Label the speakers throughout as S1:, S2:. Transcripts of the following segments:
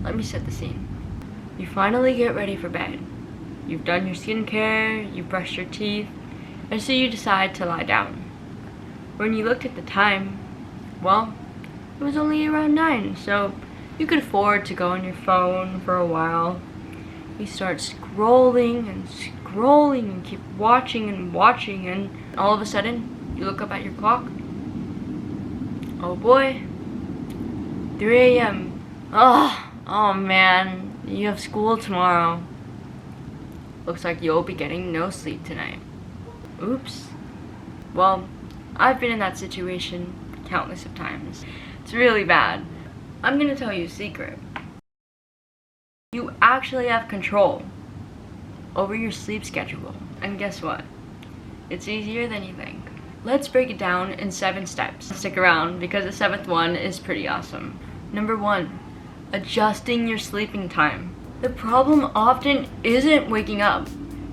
S1: let me set the scene. You finally get ready for bed. You've done your skincare, you've brushed your teeth, and so you decide to lie down. When you looked at the time, well, it was only around 9, so you could afford to go on your phone for a while. You start scrolling and scrolling and keep watching and watching, and all of a sudden, you look up at your clock. Oh boy, 3 a.m. Oh man, you have school tomorrow. Looks like you'll be getting no sleep tonight. Oops. Well, I've been in that situation countless of times. It's really bad. I'm gonna tell you a secret. You actually have control over your sleep schedule. And guess what? It's easier than you think. Let's break it down in 7 steps. Stick around because the 7th one is pretty awesome. Number 1, adjusting your sleeping time. The problem often isn't waking up.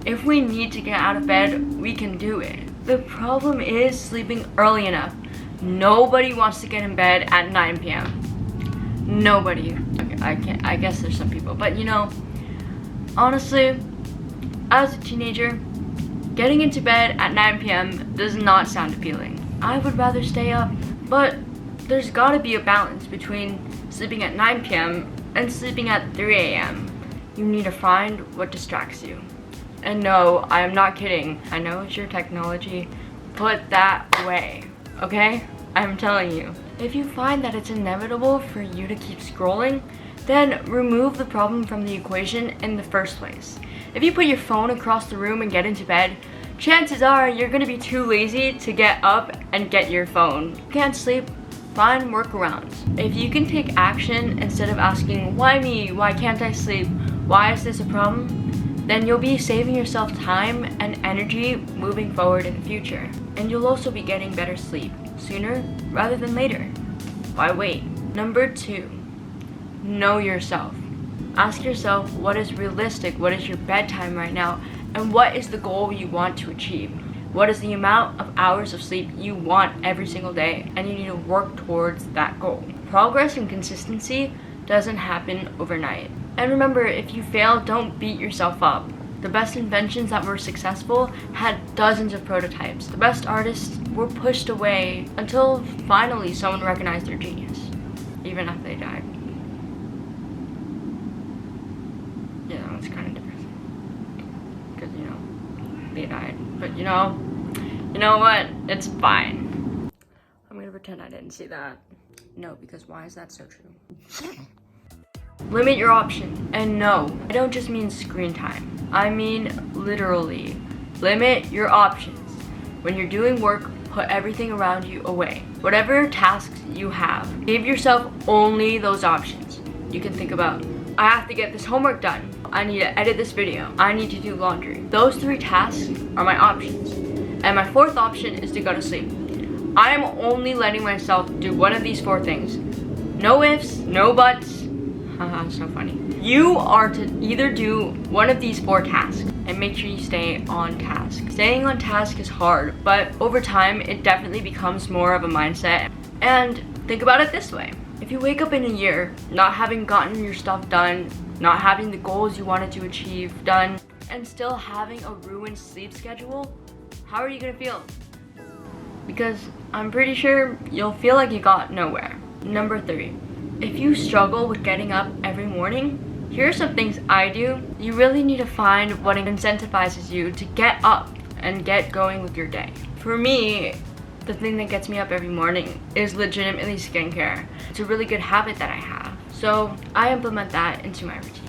S1: If we need to get out of bed, we can do it. The problem is sleeping early enough. Nobody wants to get in bed at 9 p.m. Nobody. Okay, I guess there's some people, but you know, honestly, as a teenager, getting into bed at 9 p.m. does not sound appealing. I would rather stay up, but there's gotta be a balance between sleeping at 9 p.m. and sleeping at 3 a.m. You need to find what distracts you. And no, I am not kidding. I know it's your technology. Put that away, okay? I'm telling you. If you find that it's inevitable for you to keep scrolling, then remove the problem from the equation in the first place. If you put your phone across the room and get into bed, chances are you're gonna be too lazy to get up and get your phone. Can't sleep? Find workarounds. If you can take action instead of asking, why me? Why can't I sleep? Why is this a problem? Then you'll be saving yourself time and energy moving forward in the future. And you'll also be getting better sleep sooner rather than later. Why wait? Number 2, know yourself. Ask yourself what is realistic, what is your bedtime right now, and what is the goal you want to achieve. What is the amount of hours of sleep you want every single day, and you need to work towards that goal. Progress and consistency doesn't happen overnight. And remember, if you fail, don't beat yourself up. The best inventions that were successful had dozens of prototypes. The best artists were pushed away until finally someone recognized their genius, even after they died. Yeah, that was kind of depressing. Because, you know, they died. But you know what? It's fine. I'm gonna pretend I didn't see that. No, because why is that so true? Limit your options. And no, I don't just mean screen time. I mean literally. Limit your options. When you're doing work, put everything around you away. Whatever tasks you have, give yourself only those options. You can think about, I have to get this homework done. I need to edit this video. I need to do laundry. Those 3 tasks are my options. And my 4th option is to go to sleep. I am only letting myself do one of these 4 things. No ifs, no buts. Haha, so funny. You are to either do one of these 4 tasks and make sure you stay on task. Staying on task is hard, but over time, it definitely becomes more of a mindset. And think about it this way. If you wake up in a year not having gotten your stuff done, not having the goals you wanted to achieve done, and still having a ruined sleep schedule, how are you gonna feel? Because I'm pretty sure you'll feel like you got nowhere. Number 3. If you struggle with getting up every morning, here are some things I do. You really need to find what incentivizes you to get up and get going with your day. For me, the thing that gets me up every morning is legitimately skincare. It's a really good habit that I have, so I implement that into my routine.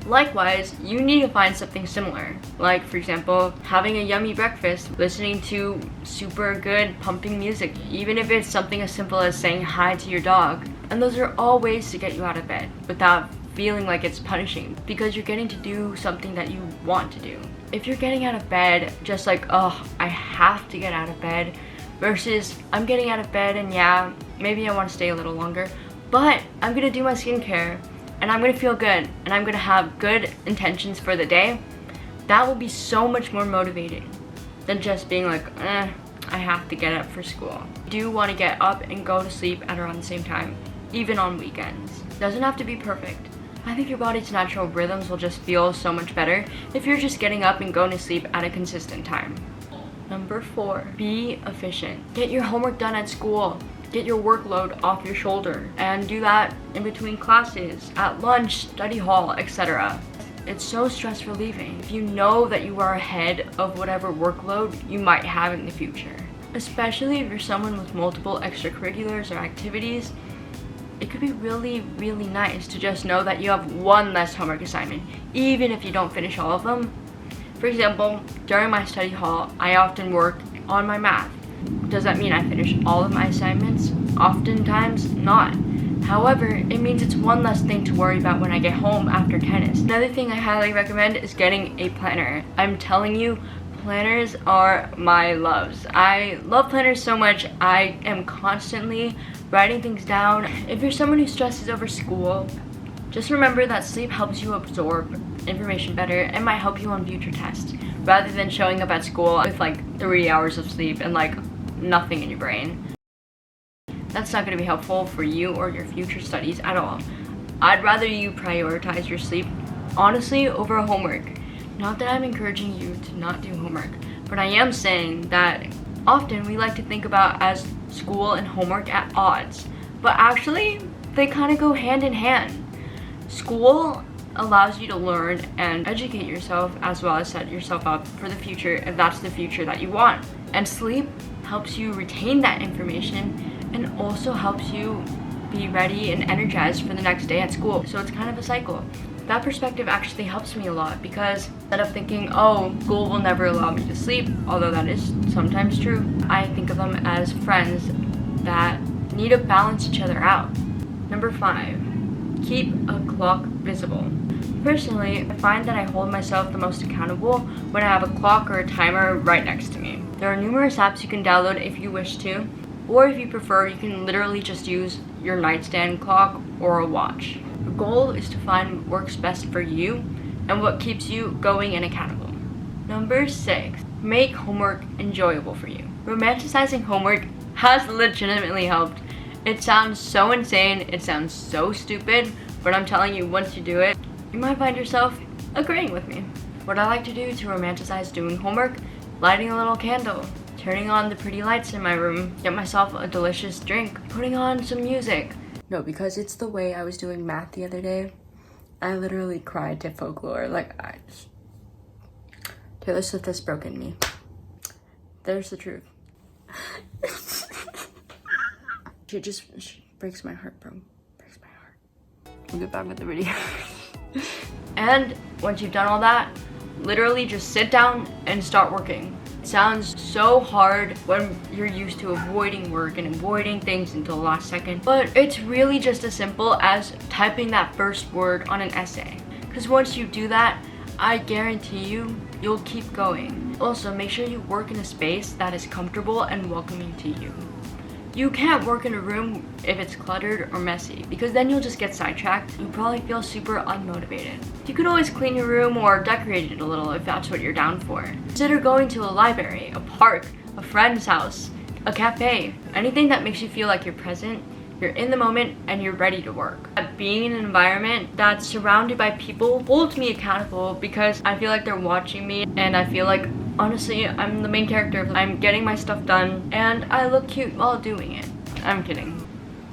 S1: Likewise, you need to find something similar, like for example, having a yummy breakfast, listening to super good pumping music, even if it's something as simple as saying hi to your dog. And those are all ways to get you out of bed without feeling like it's punishing, because you're getting to do something that you want to do. If you're getting out of bed just like, oh, I have to get out of bed, versus I'm getting out of bed and yeah, maybe I want to stay a little longer, but I'm gonna do my skincare and I'm gonna feel good and I'm gonna have good intentions for the day, that will be so much more motivating than just being like, I have to get up for school. You do want to get up and go to sleep at around the same time, even on weekends. Doesn't have to be perfect, I think your body's natural rhythms will just feel so much better if you're just getting up and going to sleep at a consistent time. Number 4, be efficient. Get your homework done at school. Get your workload off your shoulder, and do that in between classes, at lunch, study hall, etc. It's so stress relieving if you know that you are ahead of whatever workload you might have in the future. Especially if you're someone with multiple extracurriculars or activities, it could be really, really nice to just know that you have one less homework assignment, even if you don't finish all of them. For example, during my study hall, I often work on my math. Does that mean I finish all of my assignments? Oftentimes not. However, it means it's one less thing to worry about when I get home after tennis. Another thing I highly recommend is getting a planner. I'm telling you, planners are my loves. I love planners so much. I am constantly writing things down. If you're someone who stresses over school, just remember that sleep helps you absorb information better and might help you on future tests, rather than showing up at school with like 3 hours of sleep and like nothing in your brain. That's not going to be helpful for you or your future studies at all. I'd rather you prioritize your sleep, honestly, over homework. Not that I'm encouraging you to not do homework, but I am saying that often we like to think about as school and homework at odds, but actually they kind of go hand in hand. School allows you to learn and educate yourself, as well as set yourself up for the future if that's the future that you want. And sleep helps you retain that information and also helps you be ready and energized for the next day at school. So it's kind of a cycle. That perspective actually helps me a lot, because instead of thinking, oh, school will never allow me to sleep, although that is sometimes true, I think of them as friends that need to balance each other out. Number 5, keep a clock visible. Personally, I find that I hold myself the most accountable when I have a clock or a timer right next to me. There are numerous apps you can download if you wish to, or if you prefer, you can literally just use your nightstand clock or a watch. The goal is to find what works best for you and what keeps you going and accountable. Number 6, make homework enjoyable for you. Romanticizing homework has legitimately helped. It sounds so insane, it sounds so stupid, but I'm telling you, once you do it, you might find yourself agreeing with me. What I like to do to romanticize doing homework: lighting a little candle, turning on the pretty lights in my room, get myself a delicious drink, putting on some music. No, because it's the way I was doing math the other day. I literally cried to Folklore. Taylor Swift has broken me. There's the truth. She breaks my heart, bro. Breaks my heart. We'll get back with the video. And once you've done all that, literally just sit down and start working. It sounds so hard when you're used to avoiding work and avoiding things until the last second, but it's really just as simple as typing that first word on an essay. Because once you do that, I guarantee you'll keep going. Also, make sure you work in a space that is comfortable and welcoming to you. You can't work in a room if it's cluttered or messy, because then you'll just get sidetracked. You'll probably feel super unmotivated. You could always clean your room or decorate it a little if that's what you're down for. Consider going to a library, a park, a friend's house, a cafe, anything that makes you feel like you're present, you're in the moment, and you're ready to work. Being in an environment that's surrounded by people holds me accountable, because I feel like they're watching me, and I feel like, honestly, I'm the main character. I'm getting my stuff done, and I look cute while doing it. I'm kidding.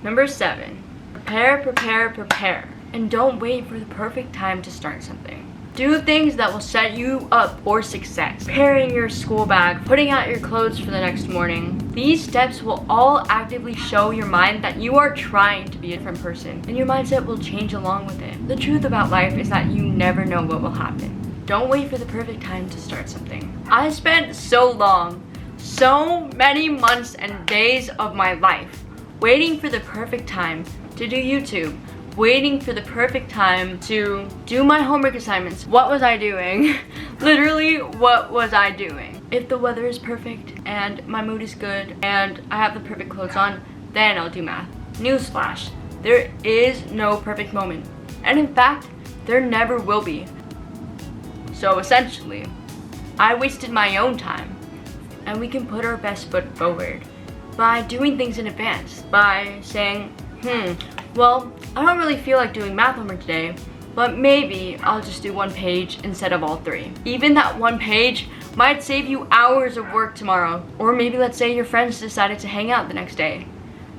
S1: Number 7, prepare, prepare, prepare. And don't wait for the perfect time to start something. Do things that will set you up for success. Preparing your school bag, putting out your clothes for the next morning. These steps will all actively show your mind that you are trying to be a different person, and your mindset will change along with it. The truth about life is that you never know what will happen. Don't wait for the perfect time to start something. I spent so many months and days of my life waiting for the perfect time to do YouTube, waiting for the perfect time to do my homework assignments. What was I doing? Literally, what was I doing? If the weather is perfect and my mood is good and I have the perfect clothes on, then I'll do math. Newsflash, there is no perfect moment. And in fact, there never will be. So essentially, I wasted my own time, and we can put our best foot forward by doing things in advance, by saying, well, I don't really feel like doing math homework today, but maybe I'll just do 1 page instead of all 3. Even that 1 page might save you hours of work tomorrow. Or maybe let's say your friends decided to hang out the next day.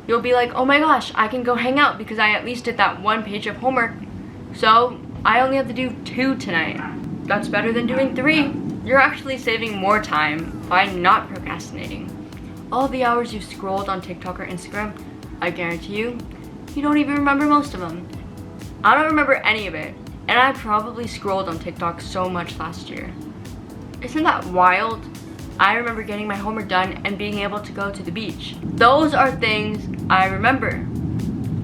S1: You'll be like, oh my gosh, I can go hang out because I at least did that 1 page of homework. So I only have to do 2 tonight. That's better than doing 3. You're actually saving more time by not procrastinating. All the hours you scrolled on TikTok or Instagram, I guarantee you, you don't even remember most of them. I don't remember any of it, and I probably scrolled on TikTok so much last year. Isn't that wild? I remember getting my homework done and being able to go to the beach. Those are things I remember.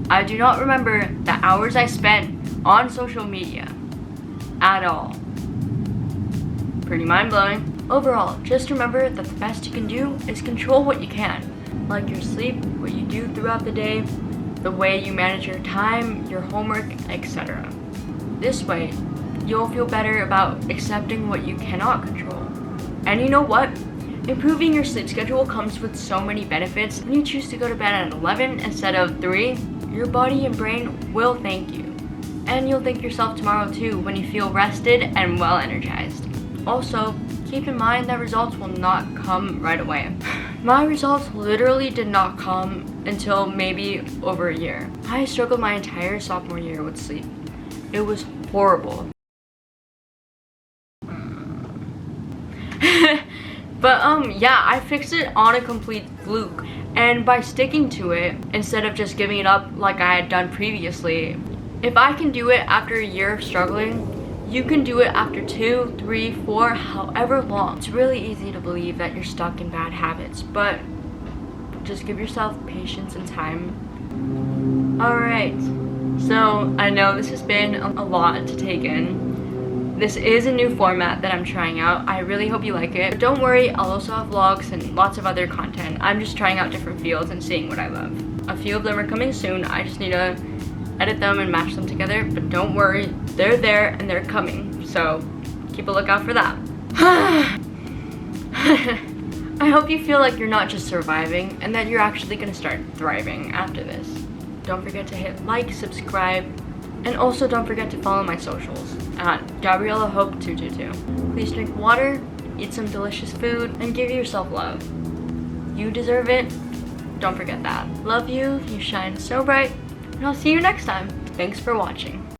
S1: I do not remember the hours I spent on social media at all. Pretty mind-blowing. Overall, just remember that the best you can do is control what you can, like your sleep, what you do throughout the day, the way you manage your time, your homework, etc. This way, you'll feel better about accepting what you cannot control. And you know what? Improving your sleep schedule comes with so many benefits. When you choose to go to bed at 11 instead of 3, your body and brain will thank you. And you'll thank yourself tomorrow too when you feel rested and well energized. Also, keep in mind that results will not come right away. My results literally did not come until maybe over a year. I struggled my entire sophomore year with sleep. It was horrible. But yeah, I fixed it on a complete fluke. And by sticking to it, instead of just giving it up like I had done previously, if I can do it after a year of struggling, you can do it after 2, 3, 4, however long. It's really easy to believe that you're stuck in bad habits, but just give yourself patience and time. Alright, so I know this has been a lot to take in. This is a new format that I'm trying out. I really hope you like it. But don't worry, I'll also have vlogs and lots of other content. I'm just trying out different fields and seeing what I love. A few of them are coming soon. I just need to edit them and match them together, but don't worry, they're there and they're coming, so keep a lookout for that. I hope you feel like you're not just surviving and that you're actually gonna start thriving after this. Don't forget to hit like, subscribe, and also don't forget to follow my socials at gabihope222. Please drink water, eat some delicious food, and give yourself love. You deserve it. Don't forget that. Love you, you shine so bright, and I'll see you next time. Thanks for watching.